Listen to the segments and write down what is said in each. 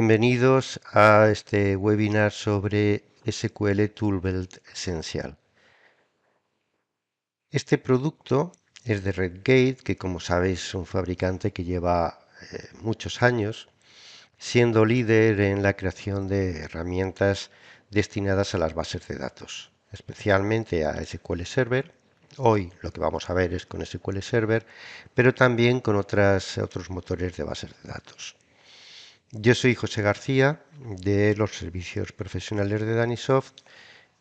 Bienvenidos a este webinar sobre SQL Toolbelt Essential. Este producto es de Redgate, que como sabéis es un fabricante que lleva muchos años siendo líder en la creación de herramientas destinadas a las bases de datos, especialmente a SQL Server. Hoy lo que vamos a ver es con SQL Server, pero también con otros motores de bases de datos. Yo soy José García de los servicios profesionales de Danisoft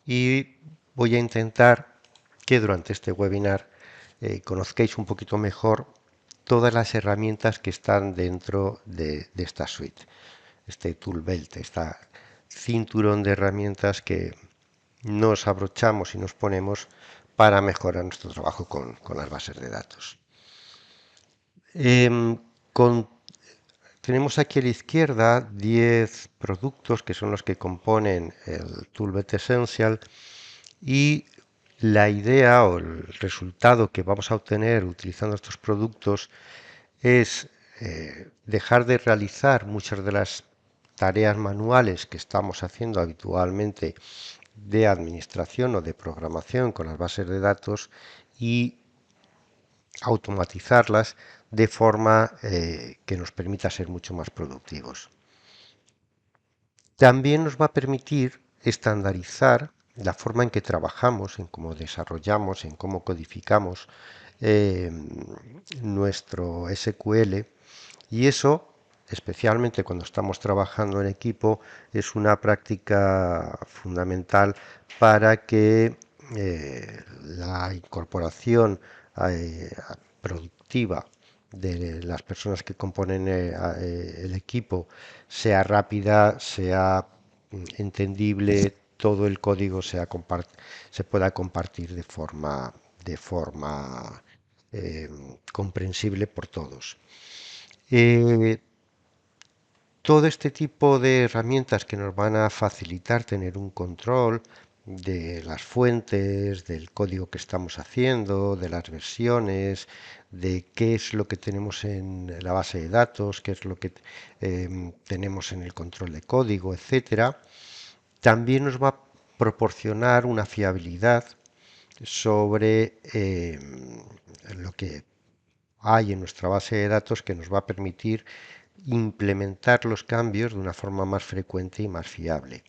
y voy a intentar que durante este webinar conozcáis un poquito mejor todas las herramientas que están dentro de esta suite, este tool belt, esta cinturón de herramientas que nos abrochamos y nos ponemos para mejorar nuestro trabajo con las bases de datos. Con Tenemos aquí a la izquierda 10 productos que son los que componen el Toolbelt Essential y la idea o el resultado que vamos a obtener utilizando estos productos es dejar de realizar muchas de las tareas manuales que estamos haciendo habitualmente de administración o de programación con las bases de datos y automatizarlas de forma que nos permita ser mucho más productivos. También nos va a permitir estandarizar la forma en que trabajamos, en cómo desarrollamos, en cómo codificamos eh, nuestro SQL y eso, especialmente cuando estamos trabajando en equipo, es una práctica fundamental para que la incorporación productiva de las personas que componen el equipo sea rápida, sea entendible, todo el código se pueda compartir de forma comprensible por todos. Eh, Todo este tipo de herramientas que nos van a facilitar tener un control de las fuentes, del código que estamos haciendo, de las versiones, de qué es lo que tenemos en la base de datos, qué es lo que tenemos en el control de código, etcétera, también nos va a proporcionar una fiabilidad sobre lo que hay en nuestra base de datos que nos va a permitir implementar los cambios de una forma más frecuente y más fiable.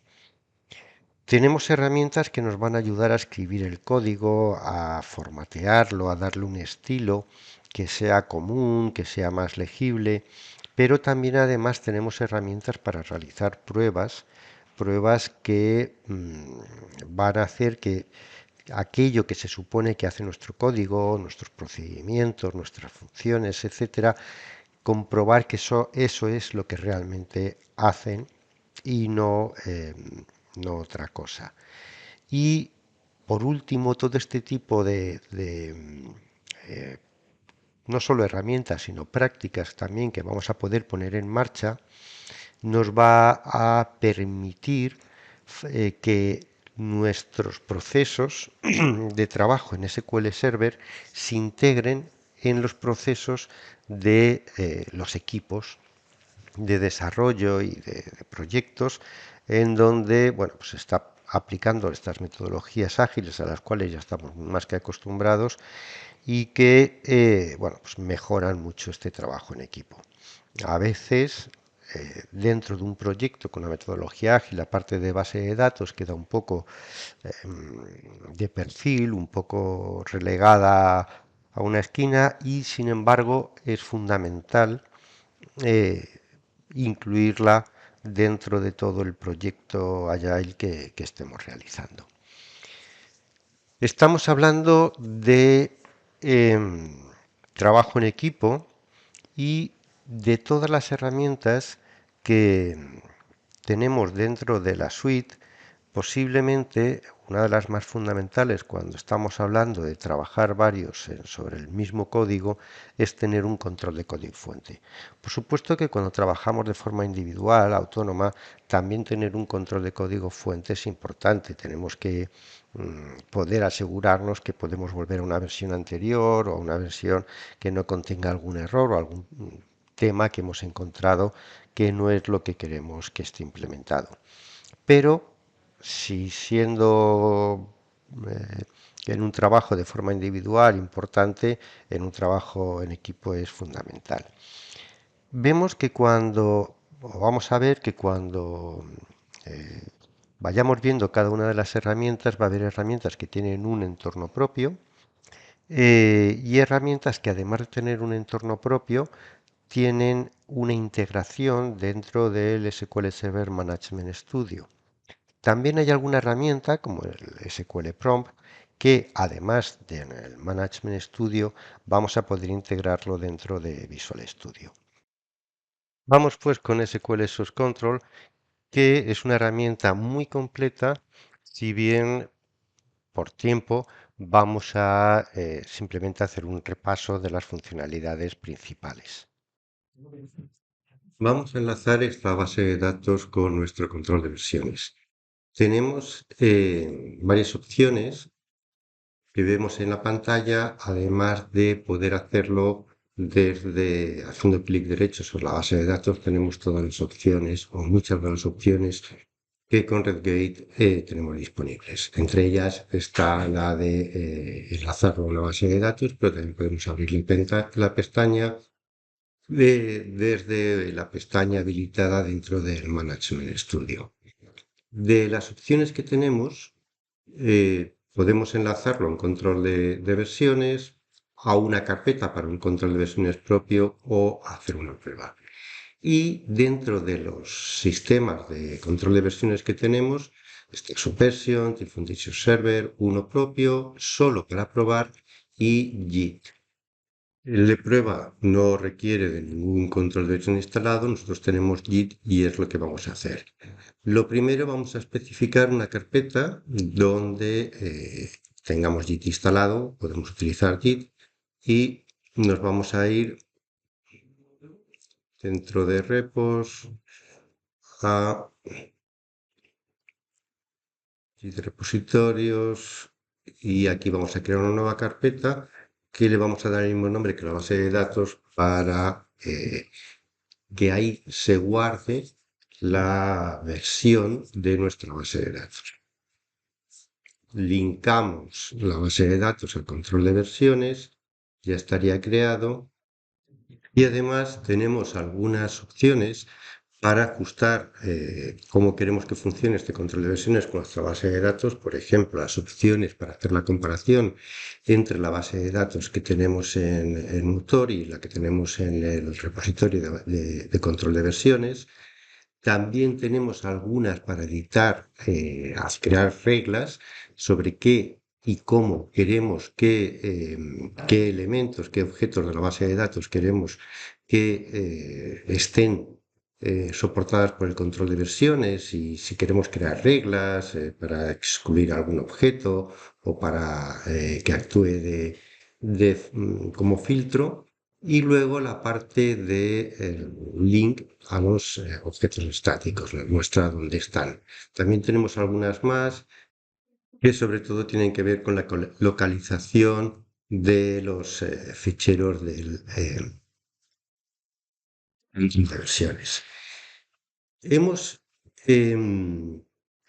Tenemos herramientas que nos van a ayudar a escribir el código, a formatearlo, a darle un estilo que sea común, que sea más legible, pero también además tenemos herramientas para realizar pruebas que van a hacer que aquello que se supone que hace nuestro código, nuestros procedimientos, nuestras funciones, etcétera, comprobar que eso es lo que realmente hacen y no otra cosa. Y por último, todo este tipo de no solo herramientas, sino prácticas también que vamos a poder poner en marcha, nos va a permitir que nuestros procesos de trabajo en SQL Server se integren en los procesos de los equipos de desarrollo y de proyectos en donde bueno, pues se está aplicando estas metodologías ágiles a las cuales ya estamos más que acostumbrados y que bueno, pues mejoran mucho este trabajo en equipo. A veces dentro de un proyecto con la metodología ágil, la parte de base de datos queda un poco de perfil, un poco relegada a una esquina y sin embargo es fundamental eh, incluirla dentro de todo el proyecto Agile que estemos realizando. Estamos hablando de trabajo en equipo y de todas las herramientas que tenemos dentro de la suite, posiblemente una de las más fundamentales cuando estamos hablando de trabajar varios sobre el mismo código es tener un control de código fuente. Por supuesto que cuando trabajamos de forma individual, autónoma, también tener un control de código fuente es importante. Tenemos que poder asegurarnos que podemos volver a una versión anterior o a una versión que no contenga algún error o algún tema que hemos encontrado que no es lo que queremos que esté implementado. Pero si siendo eh, en un trabajo de forma individual importante, en un trabajo en equipo es fundamental. Vemos que vamos a ver que cuando eh, vayamos viendo cada una de las herramientas, va a haber herramientas que tienen un entorno propio y herramientas que además de tener un entorno propio, tienen una integración dentro del SQL Server Management Studio. También hay alguna herramienta como el SQL Prompt que además del Management Studio vamos a poder integrarlo dentro de Visual Studio. Vamos pues con SQL Source Control, que es una herramienta muy completa, si bien por tiempo vamos a simplemente hacer un repaso de las funcionalidades principales. Vamos a enlazar esta base de datos con nuestro control de versiones. Tenemos varias opciones que vemos en la pantalla, además de poder hacerlo desde haciendo clic derecho sobre la base de datos, tenemos todas las opciones o muchas de las opciones que con Redgate tenemos disponibles. Entre ellas está la de enlazarlo a una base de datos, pero también podemos abrir la pestaña desde la pestaña habilitada dentro del Management Studio. De las opciones que tenemos, podemos enlazarlo a un control de versiones, a una carpeta para un control de versiones propio o hacer una prueba. Y dentro de los sistemas de control de versiones que tenemos, está Subversion, Foundation Server, uno propio, solo para probar y Git. El de prueba no requiere de ningún control de versión instalado, nosotros tenemos Git y es lo que vamos a hacer. Lo primero vamos a especificar una carpeta donde tengamos Git instalado, podemos utilizar Git y nos vamos a ir dentro de repos a Git repositorios y aquí vamos a crear una nueva carpeta que le vamos a dar el mismo nombre que la base de datos para que ahí se guarde la versión de nuestra base de datos. Linkamos la base de datos al control de versiones, ya estaría creado y además tenemos algunas opciones para ajustar cómo queremos que funcione este control de versiones con nuestra base de datos. Por ejemplo, las opciones para hacer la comparación entre la base de datos que tenemos en Mutor y la que tenemos en el repositorio de control de versiones. También tenemos algunas para editar, crear reglas sobre qué y cómo queremos qué elementos, qué objetos de la base de datos queremos que estén soportadas por el control de versiones y si queremos crear reglas para excluir algún objeto o para que actúe como filtro. Y luego la parte de link a los objetos estáticos, nos muestra dónde están. También tenemos algunas más que sobre todo tienen que ver con la localización de los ficheros de versiones. Hemos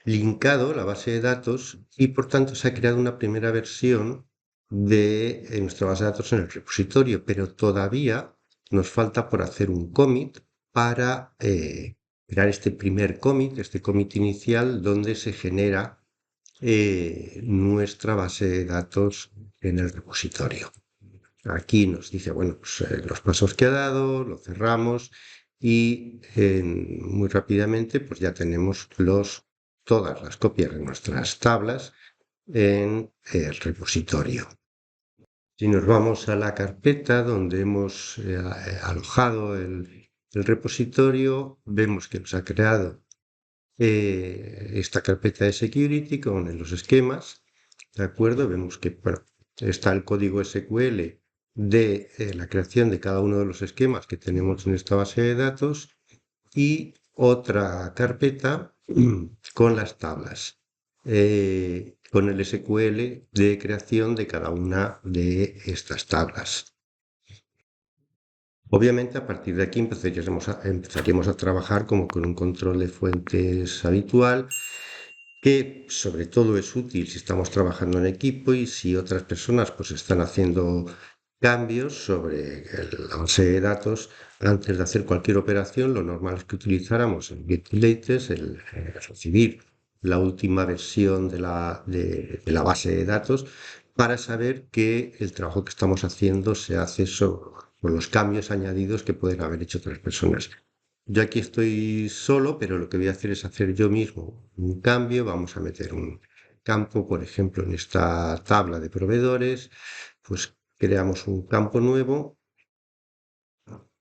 linkado la base de datos y por tanto se ha creado una primera versión de nuestra base de datos en el repositorio, pero todavía nos falta por hacer un commit para crear este commit inicial donde se genera nuestra base de datos en el repositorio. Aquí nos dice, bueno, pues, los pasos que ha dado, lo cerramos y muy rápidamente pues ya tenemos todas las copias de nuestras tablas en el repositorio. Si nos vamos a la carpeta donde hemos alojado el repositorio, vemos que nos ha creado esta carpeta de security con los esquemas, ¿de acuerdo? Vemos que bueno, está el código SQL de la creación de cada uno de los esquemas que tenemos en esta base de datos y otra carpeta con las tablas, con el SQL de creación de cada una de estas tablas. Obviamente, a partir de aquí empezaríamos a trabajar como con un control de fuentes habitual, que sobre todo es útil si estamos trabajando en equipo y si otras personas pues están haciendo cambios sobre la base de datos. Antes de hacer cualquier operación, lo normal es que utilizáramos el get latest, recibir la última versión de la base de datos para saber que el trabajo que estamos haciendo se hace con los cambios añadidos que pueden haber hecho otras personas. Yo aquí estoy solo, pero lo que voy a hacer es hacer yo mismo un cambio. Vamos a meter un campo, por ejemplo, en esta tabla de proveedores, pues creamos un campo nuevo,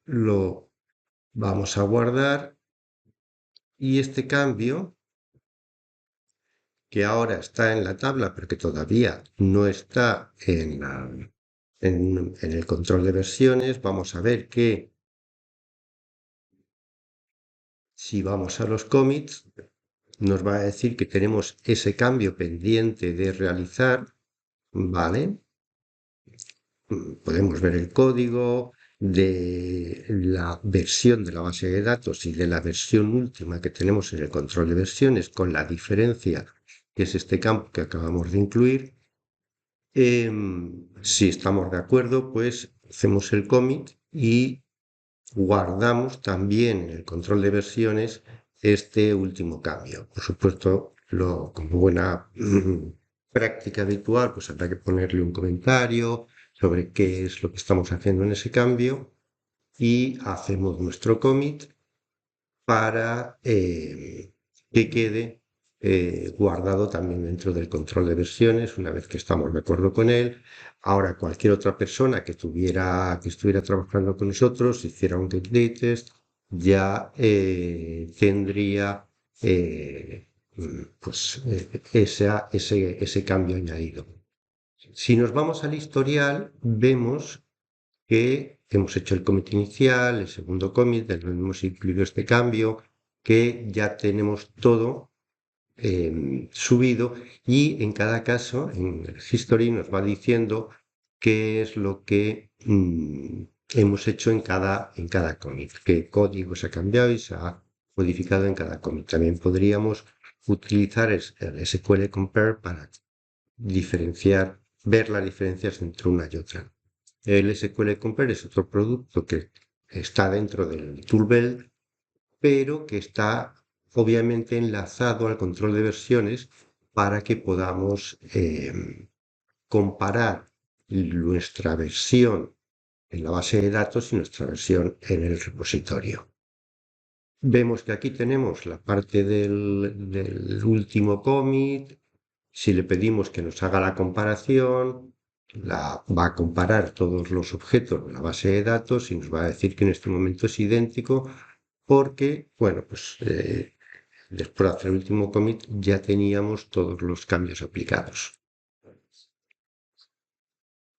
lo vamos a guardar y este cambio, que ahora está en la tabla, pero que todavía no está en el control de versiones, vamos a ver que si vamos a los commits, nos va a decir que tenemos ese cambio pendiente de realizar, ¿vale? Podemos ver el código de la versión de la base de datos y de la versión última que tenemos en el control de versiones, con la diferencia que es este campo que acabamos de incluir. Si estamos de acuerdo, pues hacemos el commit y guardamos también en el control de versiones este último cambio. Por supuesto, como buena práctica habitual, pues habrá que ponerle un comentario sobre qué es lo que estamos haciendo en ese cambio y hacemos nuestro commit para que quede guardado también dentro del control de versiones una vez que estamos de acuerdo con él. Ahora, cualquier otra persona que estuviera trabajando con nosotros, hiciera un get latest, ya tendría ese cambio añadido. Si nos vamos al historial, vemos que hemos hecho el commit inicial, el segundo commit, hemos incluido este cambio, que ya tenemos todo subido y en cada caso, en el history nos va diciendo qué es lo que hemos hecho en cada commit, qué código se ha cambiado y se ha modificado en cada commit. También podríamos utilizar el SQL Compare para diferenciar, ver las diferencias entre una y otra. El SQL Compare es otro producto que está dentro del Toolbelt, pero que está obviamente enlazado al control de versiones para que podamos comparar nuestra versión en la base de datos y nuestra versión en el repositorio. Vemos que aquí tenemos la parte del último commit. Si le pedimos que nos haga la comparación, va a comparar todos los objetos de la base de datos y nos va a decir que en este momento es idéntico porque, bueno, pues después de hacer el último commit ya teníamos todos los cambios aplicados.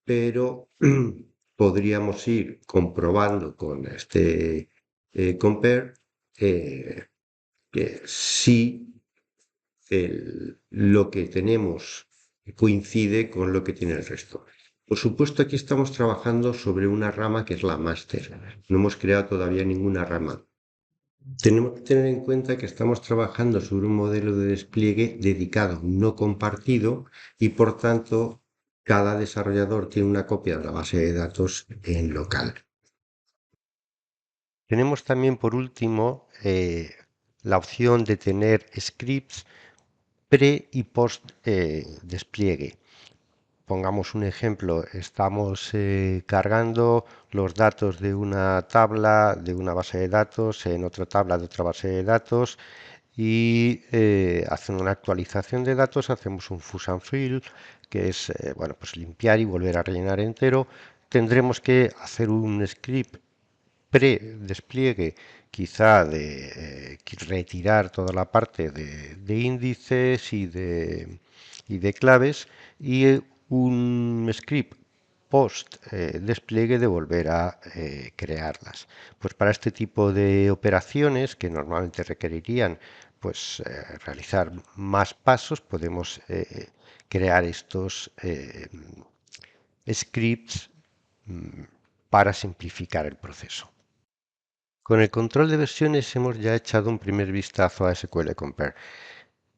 Pero podríamos ir comprobando con este compare eh, que si lo que tenemos coincide con lo que tiene el resto. Por supuesto, aquí estamos trabajando sobre una rama que es la máster. No hemos creado todavía ninguna rama. Tenemos que tener en cuenta que estamos trabajando sobre un modelo de despliegue dedicado, no compartido, y por tanto cada desarrollador tiene una copia de la base de datos en local. Tenemos también, por último, la opción de tener scripts pre y post despliegue. Pongamos un ejemplo, estamos cargando los datos de una tabla, de una base de datos, en otra tabla de otra base de datos y haciendo una actualización de datos hacemos un fuse and fill, que es bueno, pues limpiar y volver a rellenar entero. Tendremos que hacer un script pre-despliegue quizá de retirar toda la parte de índices y de claves y un script post despliegue de volver a crearlas. Pues para este tipo de operaciones que normalmente requerirían pues realizar más pasos podemos crear estos scripts para simplificar el proceso. Con el control de versiones hemos ya echado un primer vistazo a SQL Compare,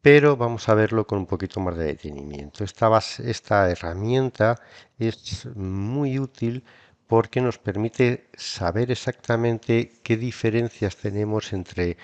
pero vamos a verlo con un poquito más de detenimiento. Esta herramienta es muy útil porque nos permite saber exactamente qué diferencias tenemos entre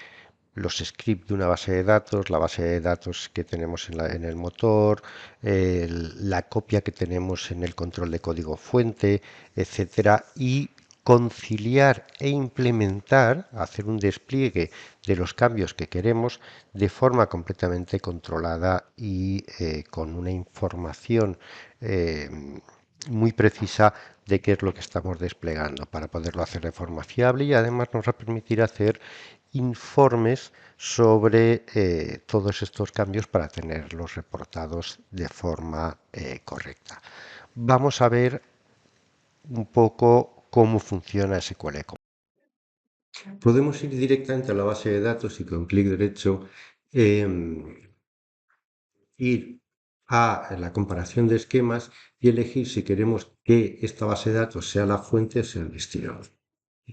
los scripts de una base de datos, la base de datos que tenemos en el motor, la copia que tenemos en el control de código fuente, etcétera, y conciliar e implementar, hacer un despliegue de los cambios que queremos de forma completamente controlada y con una información eh, muy precisa de qué es lo que estamos desplegando para poderlo hacer de forma fiable y además nos va a permitir hacer informes sobre todos estos cambios para tenerlos reportados de forma correcta. Vamos a ver un poco cómo funciona SQL. Podemos ir directamente a la base de datos y con clic derecho ir a la comparación de esquemas y elegir si queremos que esta base de datos sea la fuente o sea el destino.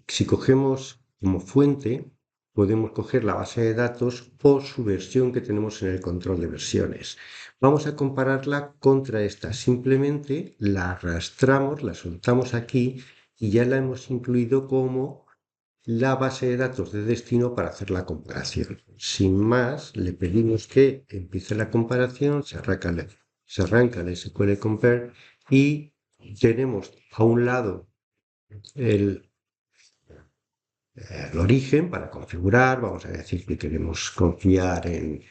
Si cogemos como fuente, podemos coger la base de datos o su versión que tenemos en el control de versiones. Vamos a compararla contra esta. Simplemente la arrastramos, la soltamos aquí y ya la hemos incluido como la base de datos de destino para hacer la comparación. Sin más, le pedimos que empiece la comparación, se arranca el SQL Compare y tenemos a un lado el el origen para configurar, vamos a decir que queremos confiar en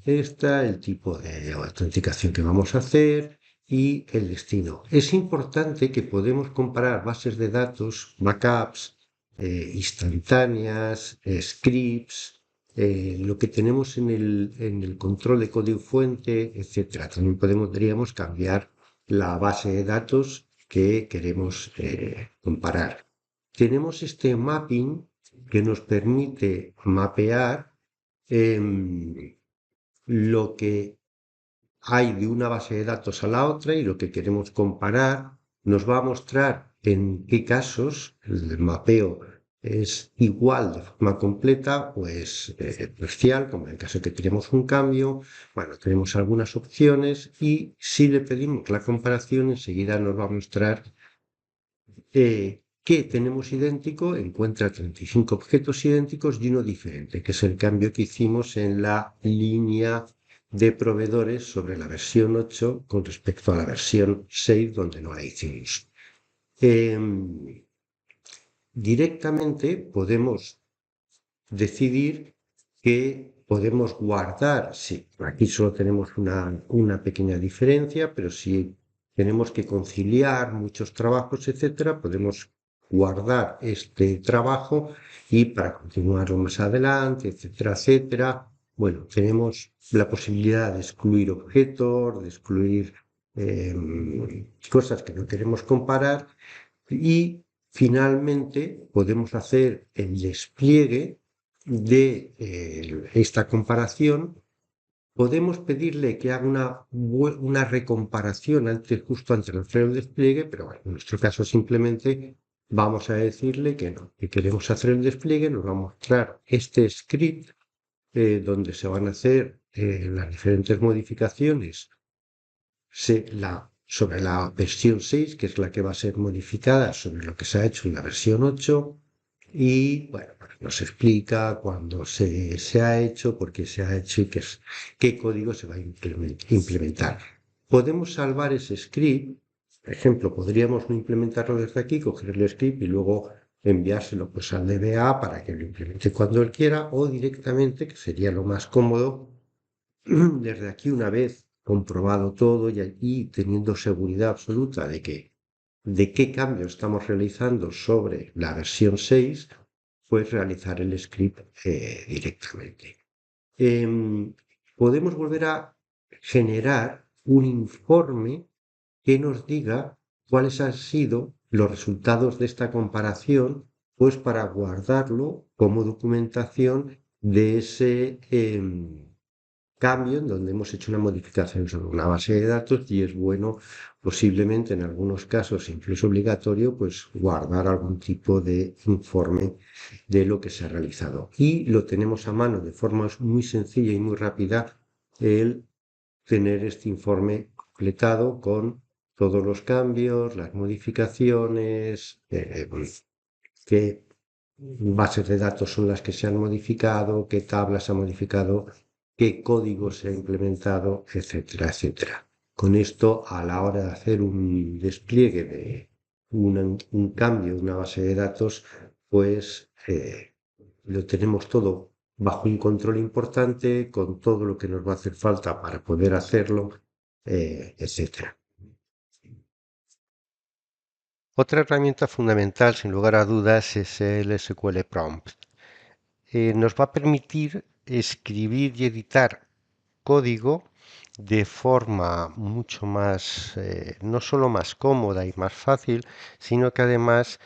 el tipo de autenticación que vamos a hacer y el destino. Es importante que podemos comparar bases de datos, backups, instantáneas, scripts, lo que tenemos en el control de código fuente, etcétera. También podríamos cambiar la base de datos que queremos comparar. Tenemos este mapping que nos permite mapear lo que hay de una base de datos a la otra y lo que queremos comparar. Nos va a mostrar en qué casos el mapeo es igual de forma completa o es parcial, como en el caso que tenemos un cambio. Bueno, tenemos algunas opciones y si le pedimos la comparación, enseguida nos va a mostrar que tenemos idéntico, encuentra 35 objetos idénticos y uno diferente, que es el cambio que hicimos en la línea de proveedores sobre la versión 8 con respecto a la versión 6, donde no la hicimos. Directamente podemos decidir que podemos guardar, sí, aquí solo tenemos una pequeña diferencia, pero si tenemos que conciliar muchos trabajos, etcétera, podemos guardar este trabajo y para continuarlo más adelante, etcétera, etcétera. Bueno, tenemos la posibilidad de excluir objetos, de excluir cosas que no queremos comparar y finalmente podemos hacer el despliegue de esta comparación. Podemos pedirle que haga una recomparación antes, justo antes de hacer el despliegue, pero bueno, en nuestro caso simplemente vamos a decirle que no, que queremos hacer el despliegue, nos va a mostrar este script donde se van a hacer las diferentes modificaciones sobre la versión 6, que es la que va a ser modificada sobre lo que se ha hecho en la versión 8, y bueno, nos explica cuándo se ha hecho, por qué se ha hecho y qué código se va a implementar. Podemos salvar ese script, por ejemplo, podríamos no implementarlo desde aquí, coger el script y luego enviárselo pues al DBA para que lo implemente cuando él quiera, o directamente, que sería lo más cómodo, desde aquí una vez comprobado todo y teniendo seguridad absoluta de qué cambio estamos realizando sobre la versión 6, pues realizar el script directamente. Podemos volver a generar un informe que nos diga cuáles han sido los resultados de esta comparación, pues para guardarlo como documentación de ese cambio en donde hemos hecho una modificación sobre una base de datos y es bueno posiblemente en algunos casos incluso obligatorio, pues guardar algún tipo de informe de lo que se ha realizado. Y lo tenemos a mano de forma muy sencilla y muy rápida el tener este informe completado con todos los cambios, las modificaciones, qué bases de datos son las que se han modificado, qué tablas ha modificado, qué código se ha implementado, etcétera, etcétera. Con esto, a la hora de hacer un despliegue de un cambio de una base de datos, pues lo tenemos todo bajo un control importante, con todo lo que nos va a hacer falta para poder hacerlo, etcétera. Otra herramienta fundamental, sin lugar a dudas, es el SQL Prompt. Nos va a permitir escribir y editar código de forma mucho más, no solo más cómoda y más fácil, sino que además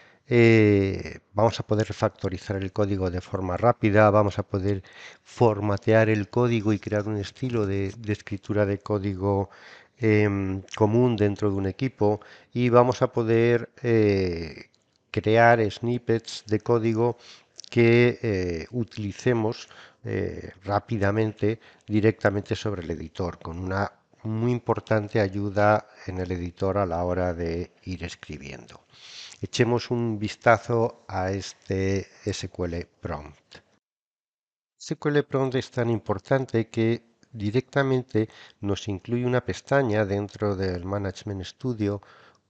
vamos a poder refactorizar el código de forma rápida, vamos a poder formatear el código y crear un estilo de escritura de código común dentro de un equipo y vamos a poder crear snippets de código que utilicemos rápidamente directamente sobre el editor, con una muy importante ayuda en el editor a la hora de ir escribiendo. Echemos un vistazo a este SQL Prompt. SQL Prompt es tan importante que directamente nos incluye una pestaña dentro del Management Studio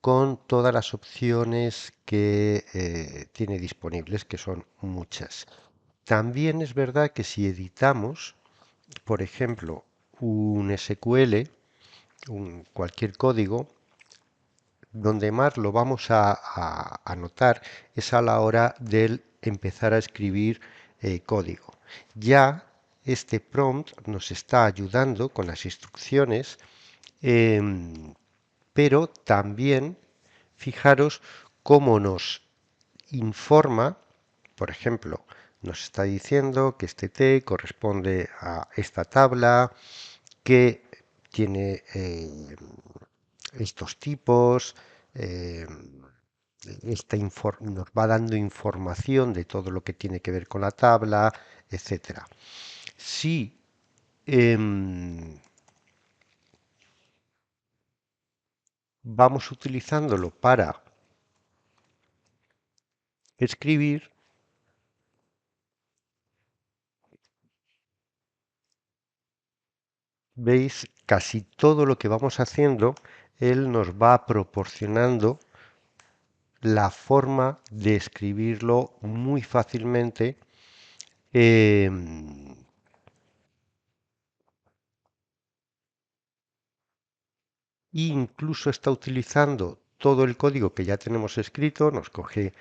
con todas las opciones que tiene disponibles, que son muchas. También es verdad que si editamos, por ejemplo, un SQL, cualquier código, donde más lo vamos a notar es a la hora de empezar a escribir código. Ya este prompt nos está ayudando con las instrucciones, pero también fijaros cómo nos informa, por ejemplo, nos está diciendo que este T corresponde a esta tabla, que tiene estos tipos, eh, nos va dando información de todo lo que tiene que ver con la tabla, etcétera. Si vamos utilizándolo para escribir, veis casi todo lo que vamos haciendo, él nos va proporcionando la forma de escribirlo muy fácilmente. eh, Incluso está utilizando todo el código que ya tenemos escrito, nos coge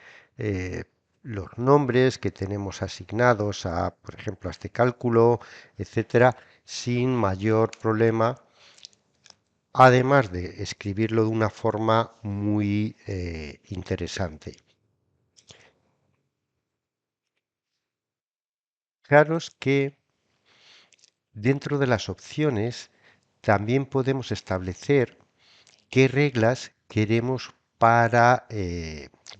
los nombres que tenemos asignados a, por ejemplo, a este cálculo, etcétera, sin mayor problema, además de escribirlo de una forma muy interesante. Fijaros que dentro de las opciones también podemos establecer qué reglas queremos para,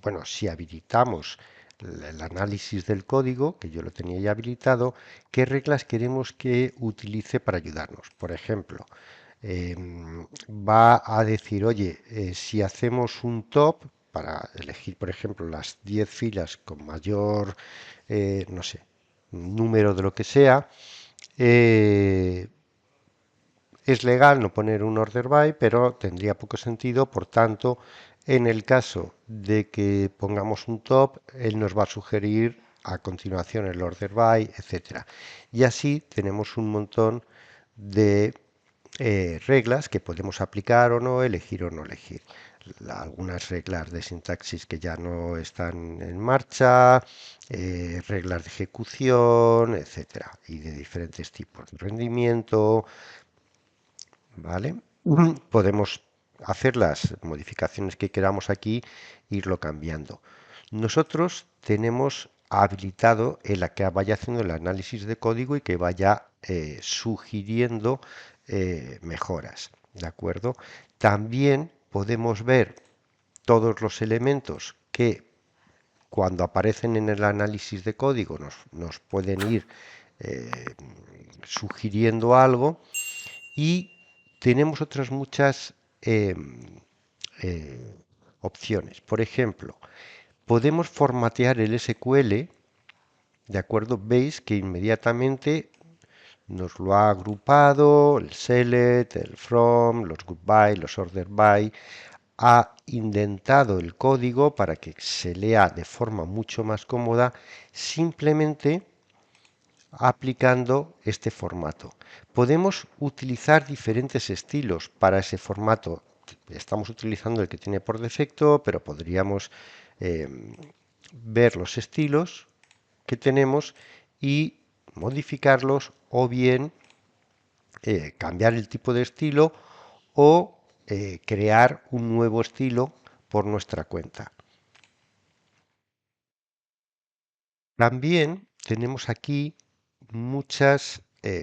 bueno, si habilitamos el análisis del código, que yo lo tenía ya habilitado, qué reglas queremos que utilice para ayudarnos. Por ejemplo, va a decir, oye, si hacemos un top, para elegir, por ejemplo, las 10 filas con mayor, no sé, número de lo que sea, eh, es legal no poner un order by, pero tendría poco sentido, por tanto, en el caso de que pongamos un top, él nos va a sugerir a continuación el order by, etcétera. Y así tenemos un montón de reglas que podemos aplicar o no, elegir o no elegir. Algunas reglas de sintaxis que ya no están en marcha, reglas de ejecución, etcétera, y de diferentes tipos de rendimiento, ¿vale? Podemos hacer las modificaciones que queramos aquí, irlo cambiando. Nosotros tenemos habilitado el que vaya haciendo el análisis de código y que vaya sugiriendo mejoras, ¿de acuerdo? También podemos ver todos los elementos que cuando aparecen en el análisis de código nos pueden ir eh, sugiriendo algo y tenemos otras muchas eh, opciones. Por ejemplo, podemos formatear el SQL, ¿de acuerdo? Veis que inmediatamente nos lo ha agrupado, el select, el from, los goodbye, los order by, ha indentado el código para que se lea de forma mucho más cómoda, simplemente aplicando este formato. Podemos utilizar diferentes estilos para ese formato. Estamos utilizando el que tiene por defecto, pero podríamos eh, ver los estilos que tenemos y modificarlos o bien cambiar el tipo de estilo o crear un nuevo estilo por nuestra cuenta. También tenemos aquí muchas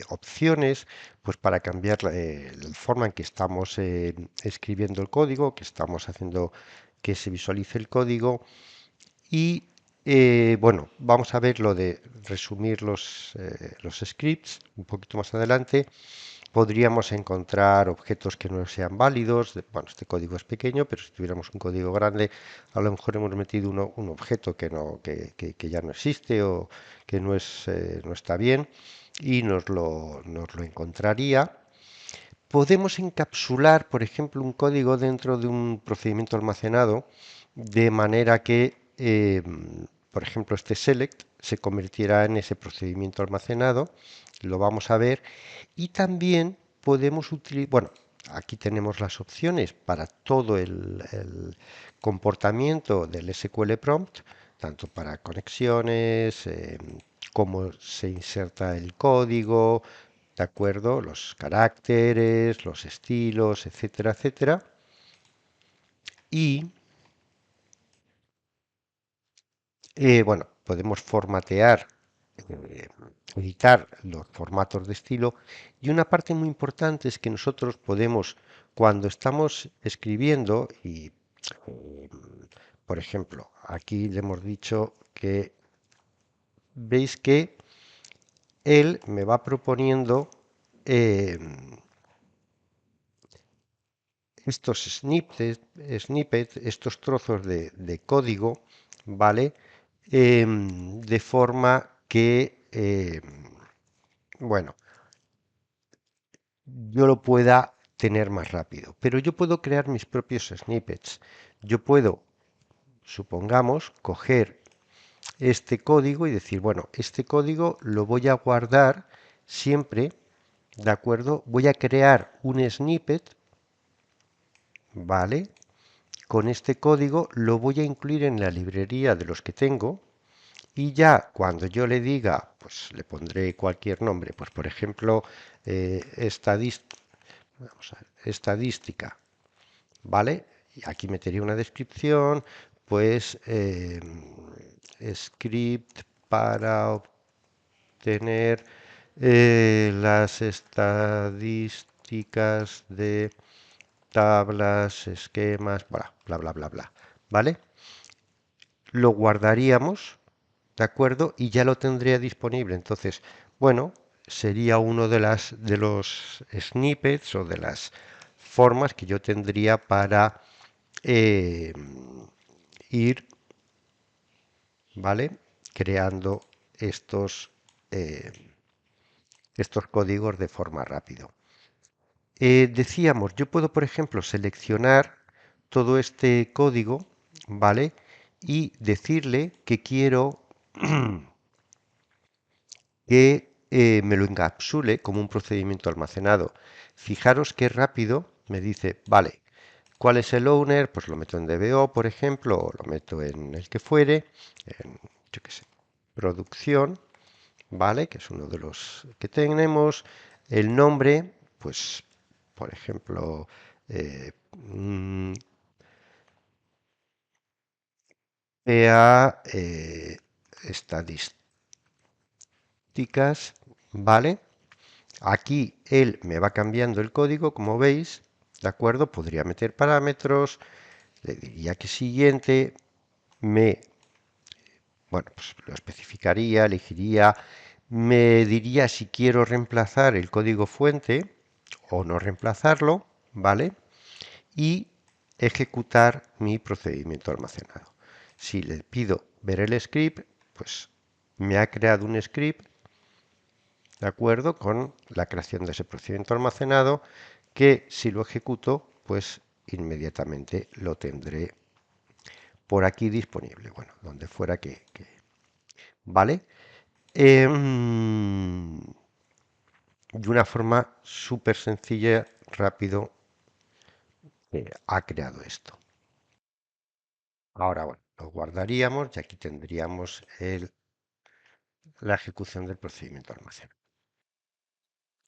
opciones pues para cambiar la forma en que estamos escribiendo el código, que estamos haciendo que se visualice el código y bueno, vamos a ver lo de resumir los scripts un poquito más adelante. Podríamos encontrar objetos que no sean válidos. Bueno, este código es pequeño, pero si tuviéramos un código grande, a lo mejor hemos metido un objeto que, no, que ya no existe o que no, no está bien y nos lo encontraría. Podemos encapsular, por ejemplo, un código dentro de un procedimiento almacenado de manera que, por ejemplo, este select se convirtiera en ese procedimiento almacenado. Lo vamos a ver. Y también podemos utilizar, bueno, aquí tenemos las opciones para todo el comportamiento del SQL prompt, tanto para conexiones, cómo se inserta el código, ¿de acuerdo? Los caracteres, los estilos, etcétera, etcétera. Y bueno, podemos formatear, eh, editar los formatos de estilo. Y una parte muy importante es que nosotros podemos, cuando estamos escribiendo, y por ejemplo, aquí le hemos dicho que veis que él me va proponiendo eh, estos snippets, estos trozos de código, ¿vale? De forma que, bueno, yo lo pueda tener más rápido. Pero yo puedo crear mis propios snippets. Yo puedo, supongamos, coger este código y decir, bueno, este código lo voy a guardar siempre, ¿de acuerdo? Voy a crear un snippet, ¿vale? Con este código lo voy a incluir en la librería de los que tengo y ya cuando yo le diga, pues le pondré cualquier nombre, pues por ejemplo, estadística, ¿vale? Y aquí metería una descripción, pues script para obtener las estadísticas de tablas, esquemas, bla, bla, bla, bla, bla, ¿vale? Lo guardaríamos, ¿de acuerdo? Y ya lo tendría disponible. Entonces, bueno, sería uno de los snippets o de las formas que yo tendría para eh, ir, ¿vale? Creando estos, eh, estos códigos de forma rápida. Decíamos, yo puedo, por ejemplo, seleccionar todo este código, ¿vale? Y decirle que quiero que me lo encapsule como un procedimiento almacenado. Fijaros qué rápido me dice, vale, ¿cuál es el owner? Pues lo meto en DBO, por ejemplo, o lo meto en el que fuere, en, yo qué sé, producción, ¿vale? Que es uno de los que tenemos. El nombre, pues, por ejemplo, eh, mm, PA estadísticas, ¿vale? Aquí él me va cambiando el código, como veis, ¿De acuerdo? Podría meter parámetros, le diría que siguiente, me, bueno, pues lo especificaría, elegiría, me diría si quiero reemplazar el código fuente o no reemplazarlo, ¿vale? Y ejecutar mi procedimiento almacenado. Si le pido ver el script, pues me ha creado un script, ¿de acuerdo? Con la creación de ese procedimiento almacenado que si lo ejecuto, pues inmediatamente lo tendré por aquí disponible. Bueno, donde fuera ¿vale? De una forma súper sencilla, rápido, ha creado esto. Ahora, bueno, lo guardaríamos y aquí tendríamos la ejecución del procedimiento almacén.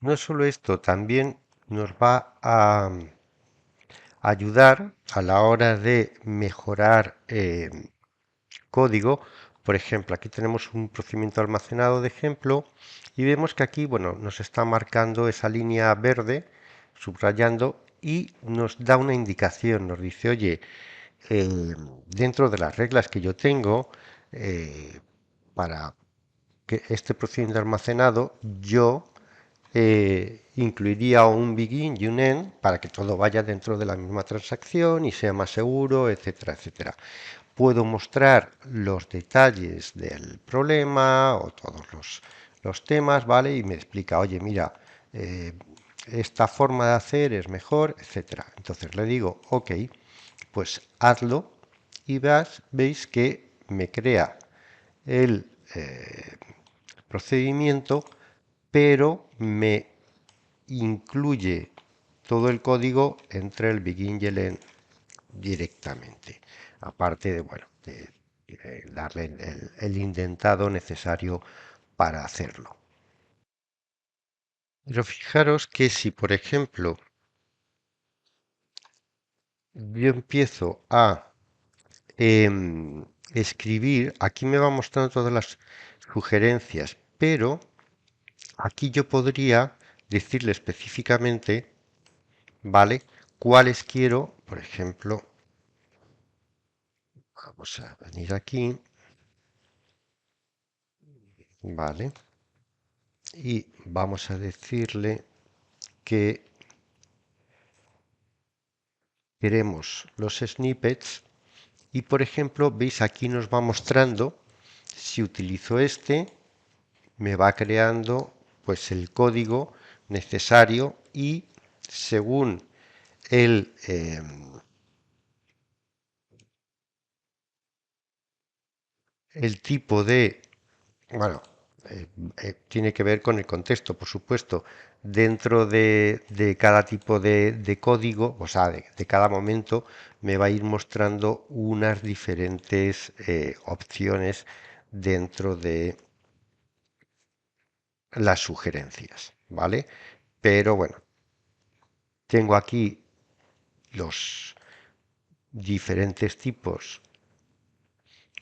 No solo esto, también nos va a ayudar a la hora de mejorar código. Por ejemplo, aquí tenemos un procedimiento almacenado de ejemplo y vemos que aquí, bueno, nos está marcando esa línea verde, subrayando y nos da una indicación, nos dice, oye, dentro de las reglas que yo tengo, para que este procedimiento almacenado, yo incluiría un begin y un end para que todo vaya dentro de la misma transacción y sea más seguro, etcétera, etcétera. Puedo mostrar los detalles del problema o todos los temas, ¿vale? Y me explica, oye, mira, eh, esta forma de hacer es mejor, etcétera. Entonces le digo, ok, pues hazlo y veis que me crea el procedimiento, pero me incluye todo el código entre el begin y el end directamente. Aparte de, bueno, de darle el indentado necesario para hacerlo. Pero fijaros que si, por ejemplo, yo empiezo a escribir, aquí me va mostrando todas las sugerencias, pero aquí yo podría decirle específicamente, ¿vale? Cuáles quiero, por ejemplo, vamos a venir aquí, ¿vale? Y vamos a decirle que queremos los snippets y, por ejemplo, veis aquí nos va mostrando, si utilizo este, me va creando pues el código necesario y según el, el tipo de, bueno, tiene que ver con el contexto, por supuesto, dentro de cada tipo de código, o sea, de cada momento, me va a ir mostrando unas diferentes opciones dentro de las sugerencias, ¿vale? Pero bueno, tengo aquí los diferentes tipos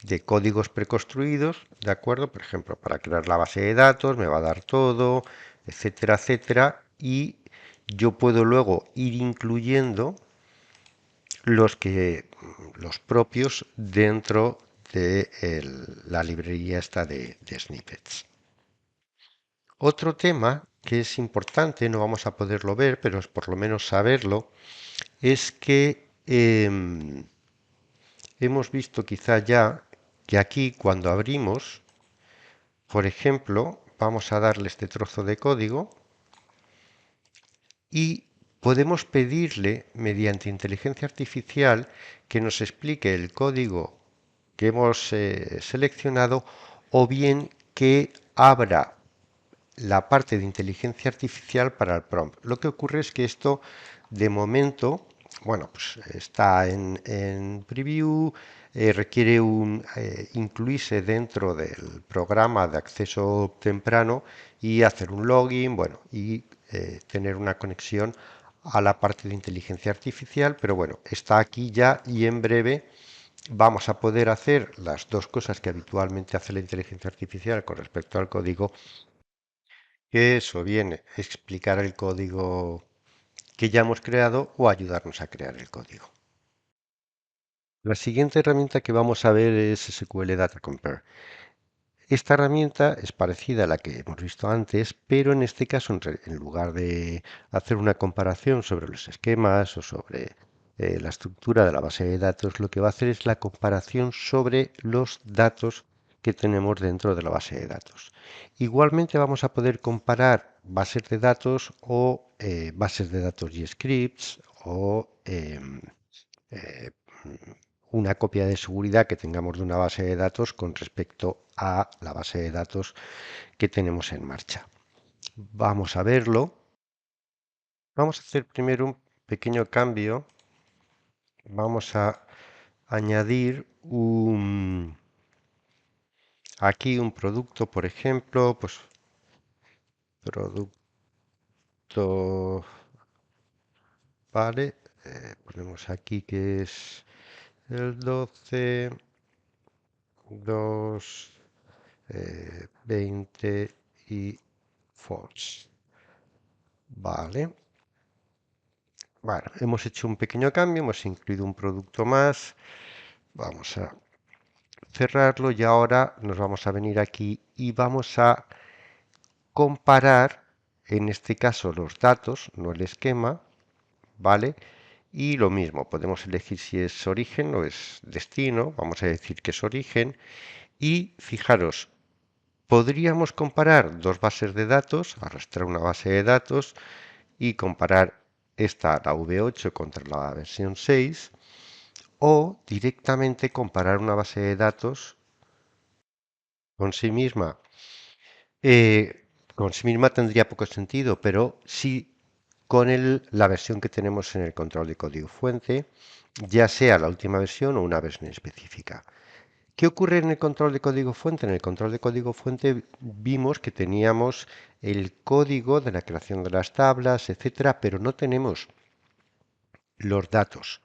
de códigos preconstruidos, ¿de acuerdo? Por ejemplo, para crear la base de datos me va a dar todo, etcétera, etcétera, y yo puedo luego ir incluyendo los propios dentro de la librería esta de snippets. Otro tema que es importante, no vamos a poderlo ver, pero es por lo menos saberlo, es que hemos visto quizá ya que aquí cuando abrimos, por ejemplo, vamos a darle este trozo de código y podemos pedirle mediante inteligencia artificial que nos explique el código que hemos seleccionado o bien que abra la parte de inteligencia artificial para el prompt. Lo que ocurre es que esto de momento, bueno, pues está en preview, requiere incluirse dentro del programa de acceso temprano y hacer un login, bueno, y tener una conexión a la parte de inteligencia artificial, pero bueno, está aquí ya y en breve vamos a poder hacer las dos cosas que habitualmente hace la inteligencia artificial con respecto al código, que eso viene, explicar el código que ya hemos creado o ayudarnos a crear el código. La siguiente herramienta que vamos a ver es SQL Data Compare. Esta herramienta es parecida a la que hemos visto antes, pero en este caso, en lugar de hacer una comparación sobre los esquemas o sobre la estructura de la base de datos, lo que va a hacer es la comparación sobre los datos que tenemos dentro de la base de datos. Igualmente vamos a poder comparar bases de datos o bases de datos y scripts o eh, una copia de seguridad que tengamos de una base de datos con respecto a la base de datos que tenemos en marcha. Vamos a verlo. Vamos a hacer primero un pequeño cambio. Vamos a añadir aquí un producto, por ejemplo, pues producto, vale, ponemos aquí que es el 12, 2, 20 y false. Vale. Bueno, hemos hecho un pequeño cambio, hemos incluido un producto más. Vamos a cerrarlo y ahora nos vamos a venir aquí y vamos a comparar, en este caso, los datos, no el esquema, ¿vale? Y lo mismo, podemos elegir si es origen o es destino, vamos a decir que es origen. Y fijaros, podríamos comparar dos bases de datos, arrastrar una base de datos y comparar esta, la V8, contra la versión 6, o directamente comparar una base de datos con sí misma. Con sí misma tendría poco sentido, pero sí con la versión que tenemos en el control de código fuente, ya sea la última versión o una versión específica. ¿Qué ocurre en el control de código fuente? En el control de código fuente vimos que teníamos el código de la creación de las tablas, etcétera, pero no tenemos los datos.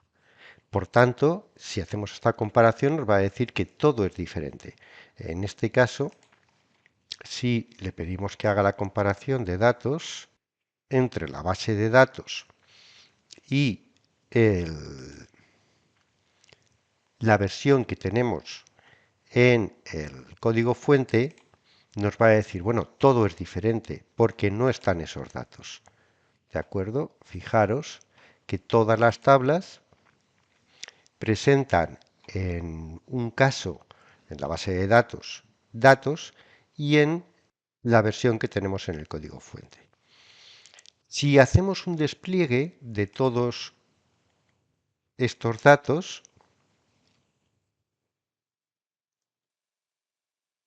Por tanto, si hacemos esta comparación, nos va a decir que todo es diferente. En este caso, si le pedimos que haga la comparación de datos entre la base de datos y la versión que tenemos en el código fuente, nos va a decir, bueno, todo es diferente porque no están esos datos. ¿De acuerdo? Fijaros que todas las tablas presentan en un caso en la base de datos datos y en la versión que tenemos en el código fuente. Si hacemos un despliegue de todos estos datos,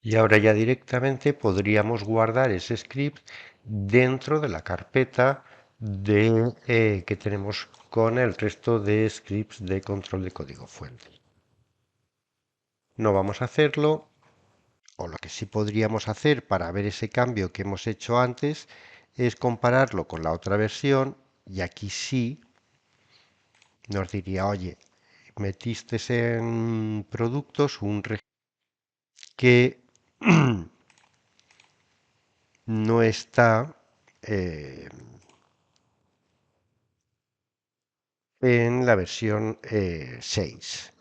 y ahora ya directamente podríamos guardar ese script dentro de la carpeta que tenemos con el resto de scripts de control de código fuente. No vamos a hacerlo, o lo que sí podríamos hacer para ver ese cambio que hemos hecho antes es compararlo con la otra versión y aquí sí nos diría, oye, metiste en productos un registro que no está en la versión 6.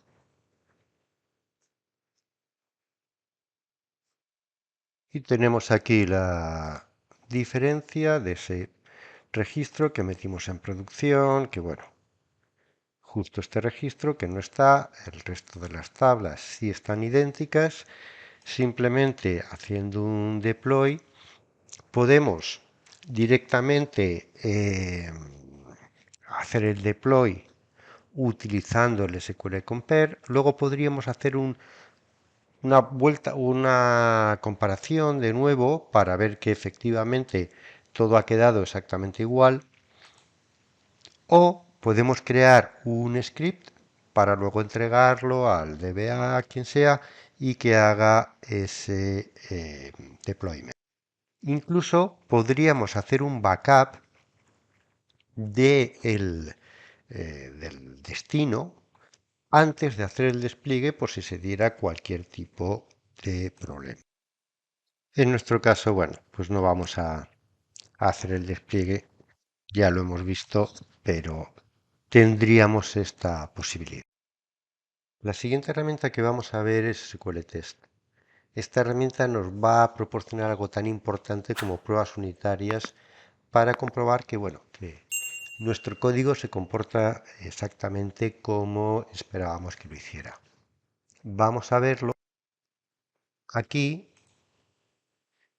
Y tenemos aquí la diferencia de ese registro que metimos en producción, que bueno, justo este registro que no está, el resto de las tablas sí están idénticas, simplemente haciendo un deploy podemos directamente hacer el deploy utilizando el SQL Compare, luego podríamos hacer una vuelta, una comparación de nuevo para ver que efectivamente todo ha quedado exactamente igual. O podemos crear un script para luego entregarlo al DBA, a quien sea, y que haga ese deployment. Incluso podríamos hacer un backup del destino antes de hacer el despliegue por si se diera cualquier tipo de problema. En nuestro caso, bueno, pues no vamos a hacer el despliegue Ya lo hemos visto, pero tendríamos esta posibilidad. La siguiente herramienta que vamos a ver es SQL Test. Esta herramienta nos va a proporcionar algo tan importante como pruebas unitarias para comprobar que, bueno, que nuestro código se comporta exactamente como esperábamos que lo hiciera. Vamos a verlo. Aquí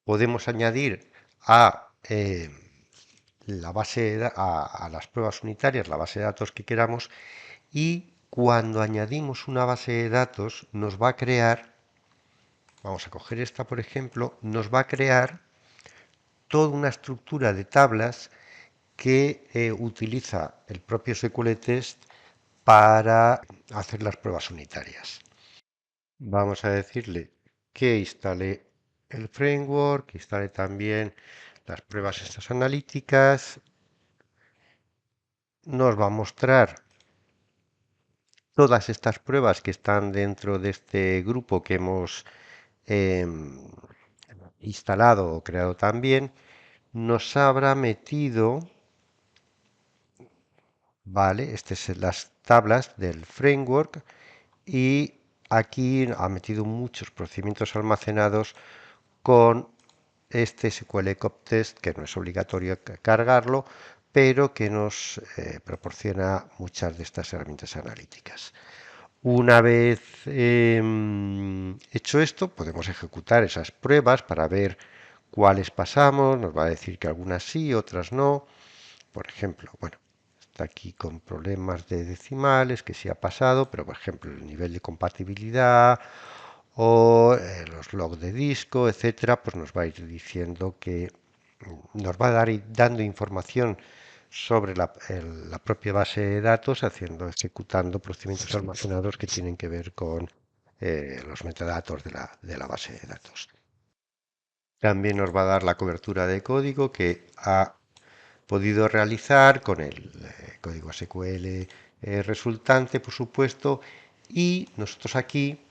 podemos añadir la a las pruebas unitarias la base de datos que queramos, y cuando añadimos una base de datos nos va a crear, vamos a coger esta por ejemplo, nos va a crear toda una estructura de tablas que utiliza el propio SQL Test para hacer las pruebas unitarias. Vamos a decirle que instale el framework, que instale también las pruebas estas analíticas. Nos va a mostrar todas estas pruebas que están dentro de este grupo que hemos instalado o creado también. Nos habrá metido, vale, estas son las tablas del framework, y aquí ha metido muchos procedimientos almacenados con este SQL Cop Test, que no es obligatorio cargarlo, pero que nos proporciona muchas de estas herramientas analíticas. Una vez hecho esto, podemos ejecutar esas pruebas para ver cuáles pasamos. Nos va a decir que algunas sí, otras no. Por ejemplo, bueno, está aquí con problemas de decimales, que sí ha pasado, pero por ejemplo el nivel de compatibilidad o los logs de disco, etcétera, pues nos va a ir diciendo que nos va a dar dando información sobre la propia base de datos, ejecutando procedimientos almacenados que tienen que ver con los metadatos de la base de datos. También nos va a dar la cobertura de código que ha podido realizar con el código SQL resultante, por supuesto, y nosotros aquí,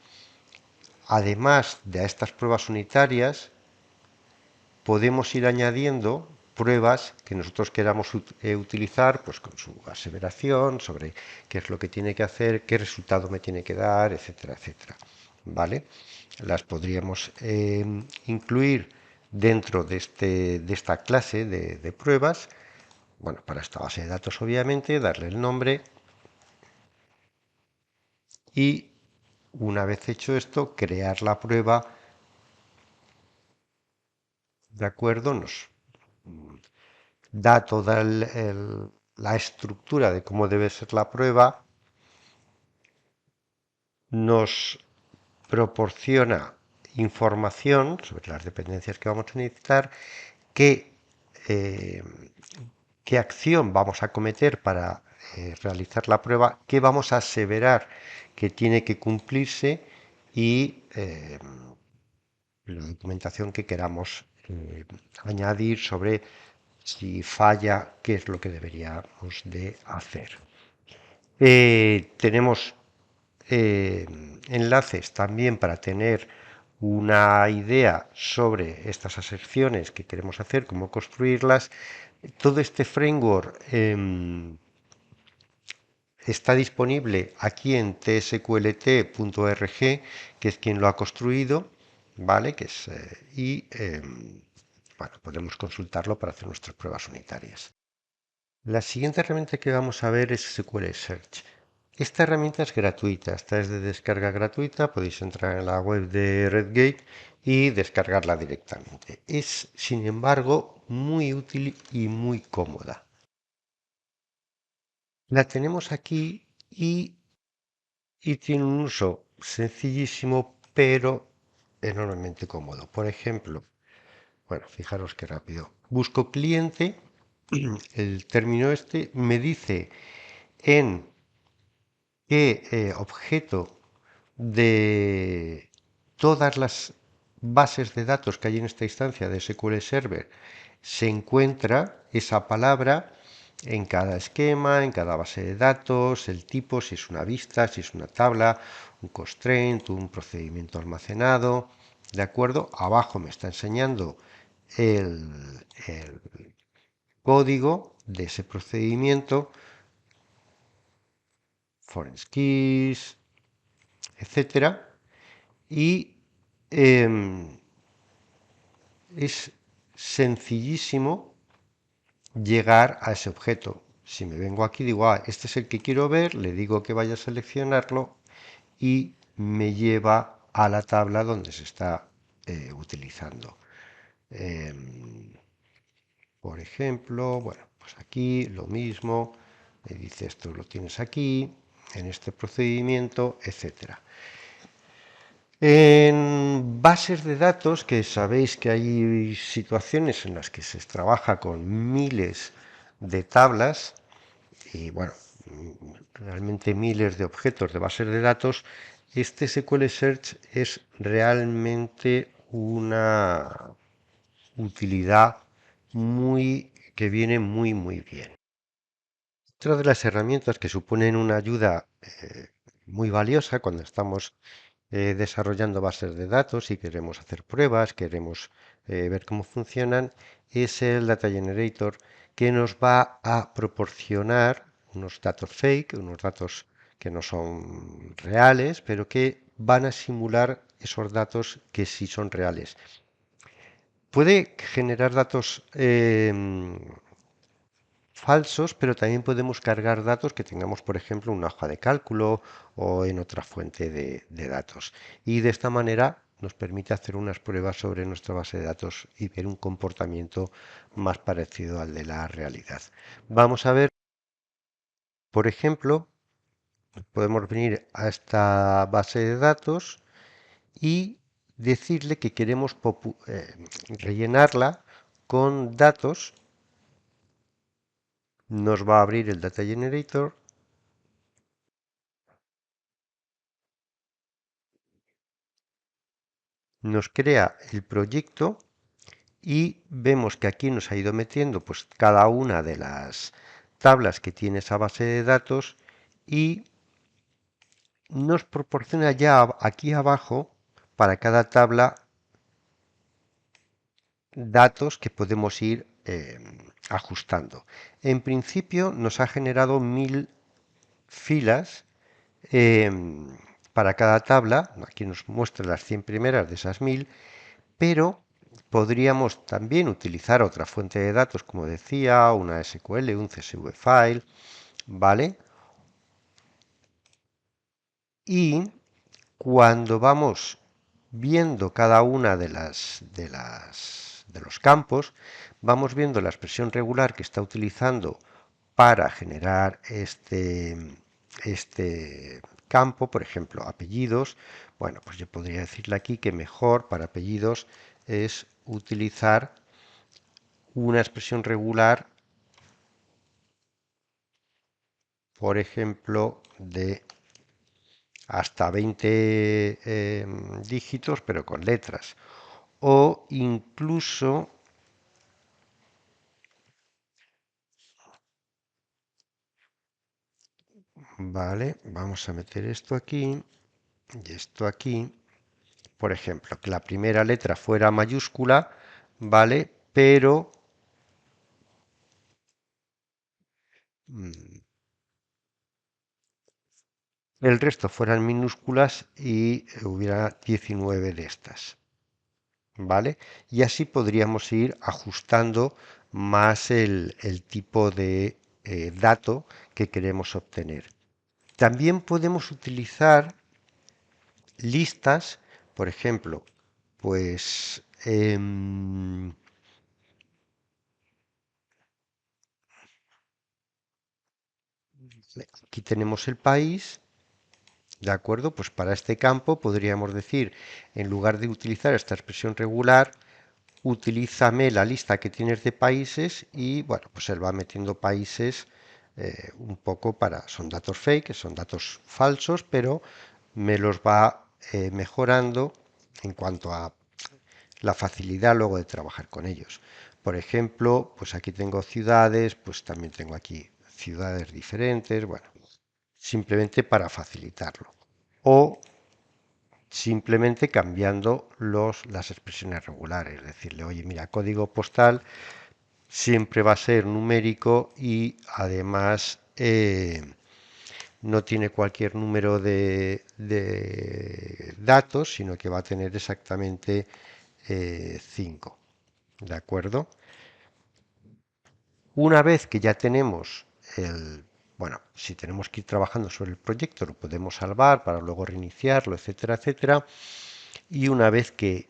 además de estas pruebas unitarias, podemos ir añadiendo pruebas que nosotros queramos utilizar, pues con su aseveración sobre qué es lo que tiene que hacer, qué resultado me tiene que dar, etcétera, etcétera. ¿Vale? Las podríamos incluir dentro de esta clase de pruebas. Bueno, para esta base de datos, obviamente, darle el nombre, y una vez hecho esto, crear la prueba. ¿De acuerdo? Nos da toda la estructura de cómo debe ser la prueba, nos proporciona información sobre las dependencias que vamos a necesitar, qué, eh, qué acción vamos a cometer para realizar la prueba, qué vamos a aseverar que tiene que cumplirse, y la documentación que queramos añadir sobre si falla, qué es lo que deberíamos de hacer. Tenemos enlaces también para tener una idea sobre estas aserciones que queremos hacer, cómo construirlas. Todo este framework está disponible aquí en tsqlt.org, que es quien lo ha construido, ¿vale? Bueno, podemos consultarlo para hacer nuestras pruebas unitarias. La siguiente herramienta que vamos a ver es SQL Search. Esta herramienta es gratuita, esta es de descarga gratuita, podéis entrar en la web de Redgate y descargarla directamente. Es, sin embargo, muy útil y muy cómoda. La tenemos aquí y tiene un uso sencillísimo, pero enormemente cómodo. Por ejemplo, bueno, fijaros qué rápido. Busco cliente, el término este me dice en qué objeto de todas las bases de datos que hay en esta instancia de SQL Server se encuentra esa palabra, en cada esquema, en cada base de datos, el tipo, si es una vista, si es una tabla, un constraint, un procedimiento almacenado, ¿de acuerdo? Abajo me está enseñando el código de ese procedimiento, foreign keys, etcétera, y es sencillísimo llegar a ese objeto. Si me vengo aquí, digo, este es el que quiero ver, le digo que vaya a seleccionarlo y me lleva a la tabla donde se está utilizando. Por ejemplo, bueno, pues aquí lo mismo, me dice esto lo tienes aquí, en este procedimiento, etcétera. En bases de datos, que sabéis que hay situaciones en las que se trabaja con miles de tablas y bueno, realmente miles de objetos de bases de datos, este SQL Search es realmente una utilidad que viene muy bien. Otra de las herramientas que suponen una ayuda muy valiosa cuando estamos desarrollando bases de datos y queremos hacer pruebas, queremos ver cómo funcionan, es el Data Generator que nos va a proporcionar unos datos fake, unos datos que no son reales, pero que van a simular esos datos que sí son reales. Puede generar datos falsos, pero también podemos cargar datos que tengamos, por ejemplo, en una hoja de cálculo o en otra fuente de datos. Y de esta manera nos permite hacer unas pruebas sobre nuestra base de datos y ver un comportamiento más parecido al de la realidad. Vamos a ver, por ejemplo, podemos venir a esta base de datos y decirle que queremos rellenarla con datos. Nos va a abrir el Data Generator. Nos crea el proyecto y vemos que aquí nos ha ido metiendo pues cada una de las tablas que tiene esa base de datos y nos proporciona ya aquí abajo para cada tabla datos que podemos ir ajustando. En principio nos ha generado 1000 filas eh, para cada tabla. Aquí nos muestra las 100 primeras de esas 1000, pero podríamos también utilizar otra fuente de datos, como decía, una SQL, un CSV file, ¿vale? Y cuando vamos viendo cada una de los campos, vamos viendo la expresión regular que está utilizando para generar este campo, por ejemplo, apellidos. Bueno, pues yo podría decirle aquí que mejor para apellidos es utilizar una expresión regular, por ejemplo, de hasta 20 dígitos, pero con letras. O incluso, vale, vamos a meter esto aquí y esto aquí. Por ejemplo, que la primera letra fuera mayúscula, ¿vale? Pero el resto fueran minúsculas y hubiera 19 de estas, ¿vale? Y así podríamos ir ajustando más el tipo de dato que queremos obtener. También podemos utilizar listas, por ejemplo, pues aquí tenemos el país. ¿De acuerdo? Pues para este campo podríamos decir, en lugar de utilizar esta expresión regular, utilízame la lista que tienes de países y bueno, pues él va metiendo países un poco son datos fake, son datos falsos, pero me los va mejorando en cuanto a la facilidad luego de trabajar con ellos. Por ejemplo, pues aquí tengo ciudades, pues también tengo aquí ciudades diferentes, bueno, simplemente para facilitarlo. O simplemente cambiando las expresiones regulares, decirle, oye, mira, código postal siempre va a ser numérico y además no tiene cualquier número de datos, sino que va a tener exactamente 5. ¿De acuerdo? Una vez que ya tenemos bueno, si tenemos que ir trabajando sobre el proyecto, lo podemos salvar para luego reiniciarlo, etcétera, etcétera. Y una vez que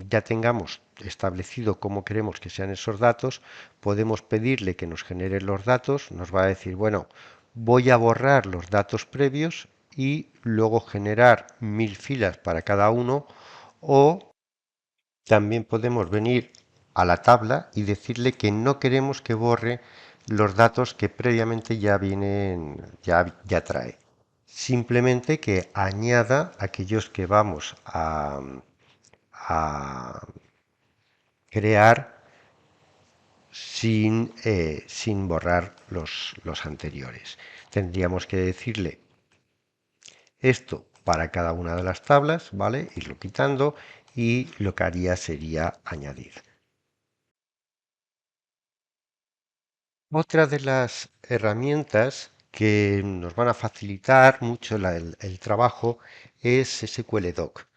ya tengamos establecido cómo queremos que sean esos datos, podemos pedirle que nos genere los datos. Nos va a decir, bueno, voy a borrar los datos previos y luego generar 1000 filas para cada uno. O también podemos venir a la tabla y decirle que no queremos que borre los datos que previamente ya vienen, ya trae. Simplemente que añada aquellos que vamos a crear sin borrar los anteriores. Tendríamos que decirle esto para cada una de las tablas, ¿vale? Irlo quitando y lo que haría sería añadir. Otra de las herramientas que nos van a facilitar mucho el trabajo es SQL Doc.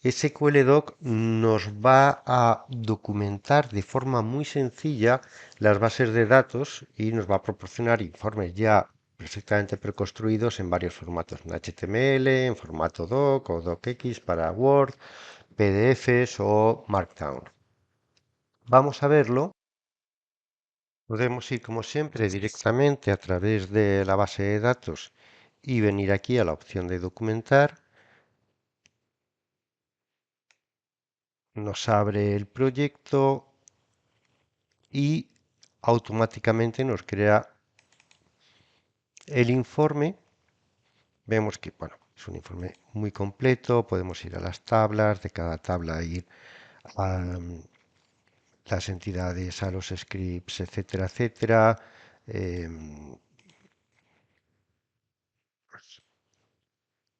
SQL Doc nos va a documentar de forma muy sencilla las bases de datos y nos va a proporcionar informes ya perfectamente preconstruidos en varios formatos, en HTML, en formato doc o docx para Word, PDFs o Markdown. Vamos a verlo. Podemos ir como siempre directamente a través de la base de datos y venir aquí a la opción de documentar. Nos abre el proyecto y automáticamente nos crea el informe. Vemos que, bueno, es un informe muy completo. Podemos ir a las tablas, de cada tabla ir a las entidades, a los scripts, etcétera, etcétera.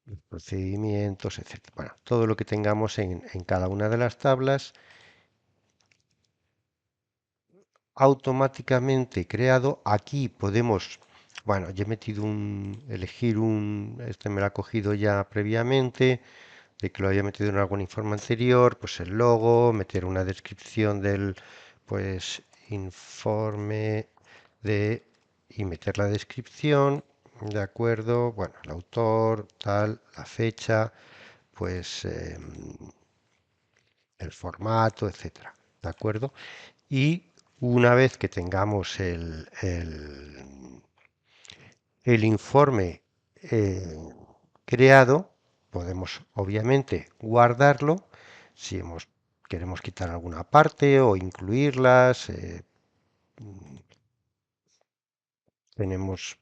Los procedimientos, etcétera. Bueno, todo lo que tengamos en cada una de las tablas automáticamente creado. Aquí podemos, bueno, ya he metido elegir este me lo ha cogido ya previamente, de que lo había metido en algún informe anterior, pues el logo, meter una descripción del, pues, informe de, y meter la descripción, de acuerdo, bueno, el autor, tal, la fecha, pues el formato, etcétera, de acuerdo. Y una vez que tengamos el informe creado, podemos obviamente guardarlo. Si queremos quitar alguna parte o incluirlas, tenemos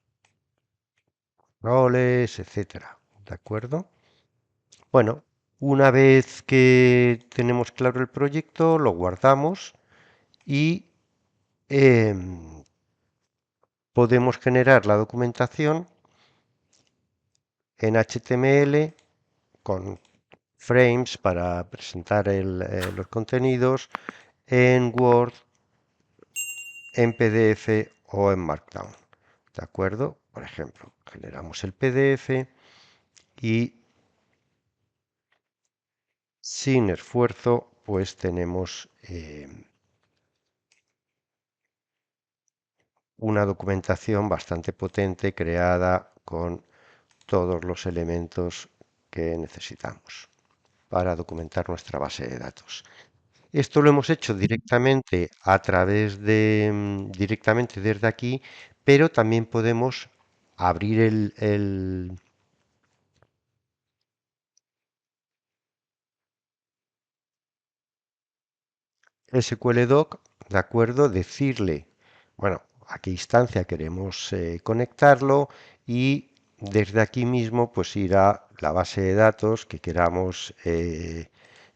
roles, etcétera. ¿De acuerdo? Bueno, una vez que tenemos claro el proyecto, lo guardamos y podemos generar la documentación en HTML con frames para presentar los contenidos en Word, en PDF o en Markdown. ¿De acuerdo? Por ejemplo, generamos el PDF y sin esfuerzo, pues tenemos una documentación bastante potente creada con todos los elementos que necesitamos para documentar nuestra base de datos. Esto lo hemos hecho directamente a través de, directamente desde aquí, pero también podemos abrir el SQL Doc, ¿de acuerdo? Decirle, bueno, a qué instancia queremos conectarlo y desde aquí mismo pues ir a la base de datos que queramos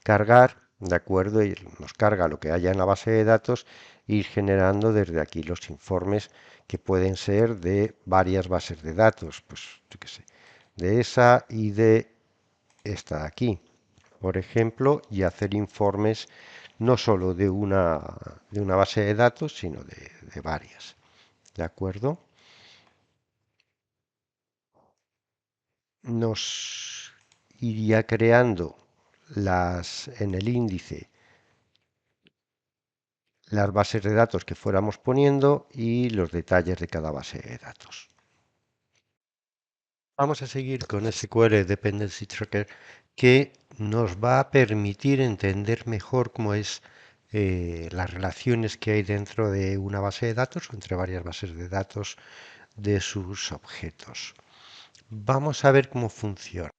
cargar, ¿de acuerdo? Y nos carga lo que haya en la base de datos e ir generando desde aquí los informes que pueden ser de varias bases de datos, pues yo qué sé, de esa y de esta de aquí, por ejemplo, y hacer informes no solo de una base de datos, sino de varias. ¿De acuerdo? Nos iría creando en el índice las bases de datos que fuéramos poniendo y los detalles de cada base de datos. Vamos a seguir con SQL Dependency Tracker que nos va a permitir entender mejor cómo es las relaciones que hay dentro de una base de datos o entre varias bases de datos de sus objetos. Vamos a ver cómo funciona.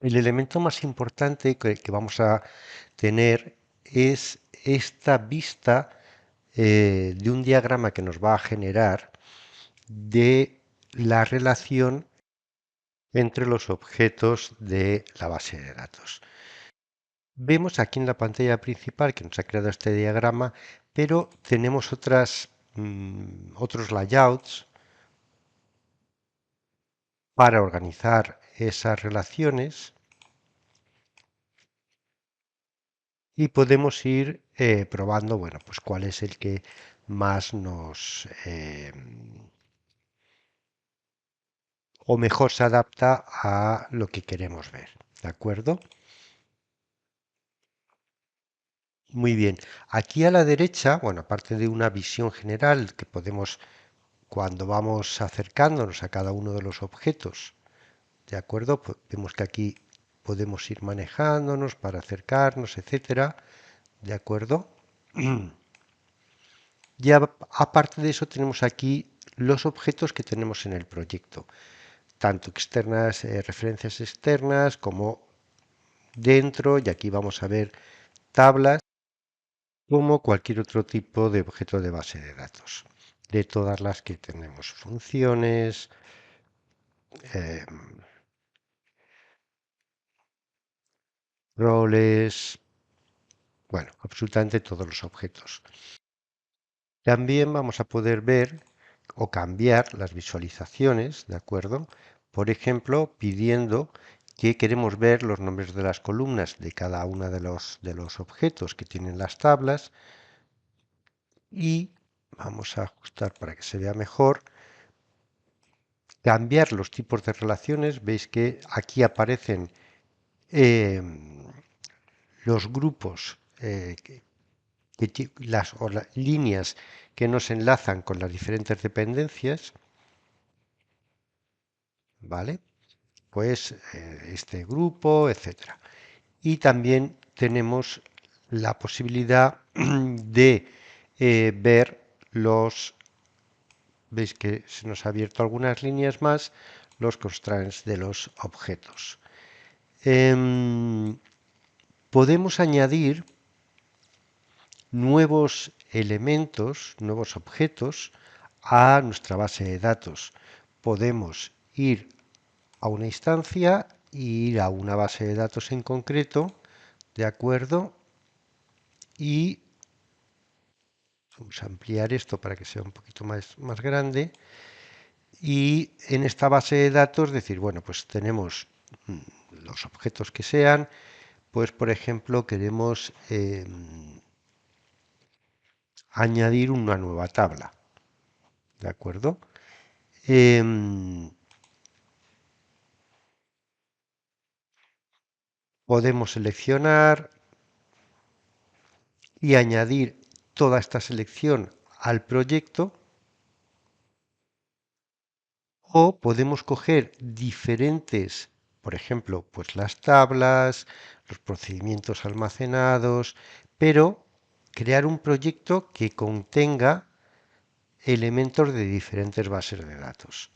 El elemento más importante que vamos a tener es esta vista de un diagrama que nos va a generar de la relación entre los objetos de la base de datos. Vemos aquí en la pantalla principal que nos ha creado este diagrama, pero tenemos otros layouts para organizar esas relaciones y podemos ir probando, bueno, pues cuál es el que más o mejor se adapta a lo que queremos ver, ¿de acuerdo? Muy bien. Aquí a la derecha, bueno, aparte de una visión general que podemos, cuando vamos acercándonos a cada uno de los objetos, ¿de acuerdo? Vemos que aquí podemos ir manejándonos para acercarnos, etcétera, ¿de acuerdo? Ya aparte de eso tenemos aquí los objetos que tenemos en el proyecto, tanto externas, referencias externas como dentro, y aquí vamos a ver tablas como cualquier otro tipo de objeto de base de datos, de todas las que tenemos, funciones, eh, roles, bueno, absolutamente todos los objetos. También vamos a poder ver o cambiar las visualizaciones, ¿de acuerdo? Por ejemplo, pidiendo que queremos ver los nombres de las columnas de cada uno de los objetos que tienen las tablas y vamos a ajustar para que se vea mejor, cambiar los tipos de relaciones. Veis que aquí aparecen eh, los grupos, o las líneas que nos enlazan con las diferentes dependencias, ¿vale? Pues este grupo, etcétera. Y también tenemos la posibilidad de ver veis que se nos ha abierto algunas líneas más, los constraints de los objetos. Podemos añadir nuevos elementos, nuevos objetos a nuestra base de datos. Podemos ir a una instancia e ir a una base de datos en concreto, ¿de acuerdo? Y vamos a ampliar esto para que sea un poquito más grande. Y en esta base de datos decir, bueno, pues tenemos los objetos que sean, pues por ejemplo queremos añadir una nueva tabla, ¿de acuerdo? Podemos seleccionar y añadir toda esta selección al proyecto o podemos coger diferentes, por ejemplo, pues las tablas, los procedimientos almacenados, pero crear un proyecto que contenga elementos de diferentes bases de datos.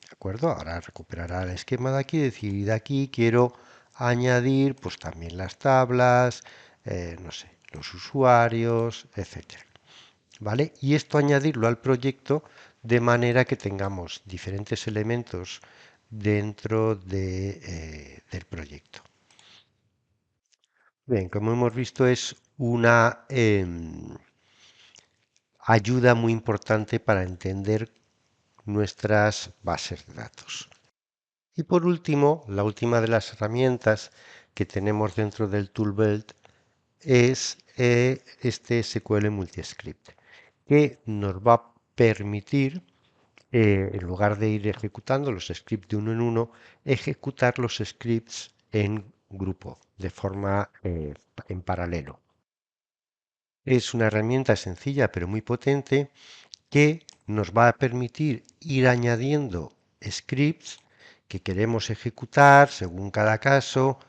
¿De acuerdo? Ahora recuperará el esquema de aquí, decir, y de aquí quiero añadir pues también las tablas, no sé, los usuarios, etcétera. ¿Vale? Y esto añadirlo al proyecto de manera que tengamos diferentes elementos dentro del proyecto. Bien, como hemos visto es una ayuda muy importante para entender nuestras bases de datos. Y por último, la última de las herramientas que tenemos dentro del Tool Belt es este SQL Multiscript, que nos va a permitir, en lugar de ir ejecutando los scripts de uno en uno, ejecutar los scripts en grupo, de forma en paralelo. Es una herramienta sencilla pero muy potente que nos va a permitir ir añadiendo scripts que queremos ejecutar según cada caso,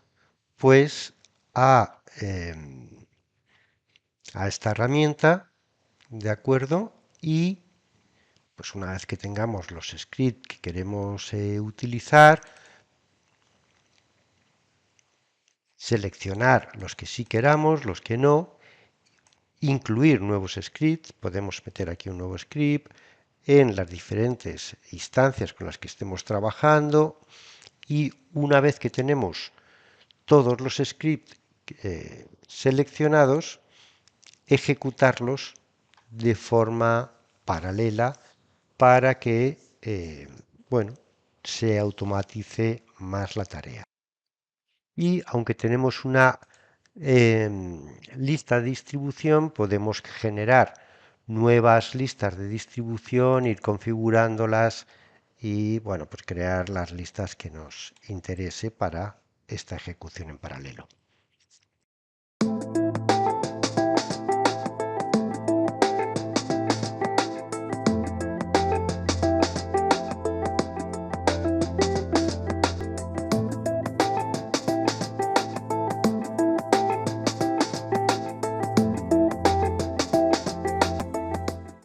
pues a esta herramienta, ¿de acuerdo? Y pues una vez que tengamos los scripts que queremos utilizar, seleccionar los que sí queramos, los que no, incluir nuevos scripts, podemos meter aquí un nuevo script en las diferentes instancias con las que estemos trabajando y una vez que tenemos todos los scripts seleccionados, ejecutarlos de forma paralela para que, bueno, se automatice más la tarea. Y aunque tenemos una lista de distribución, podemos generar nuevas listas de distribución, ir configurándolas y, bueno, pues crear las listas que nos interese para esta ejecución en paralelo.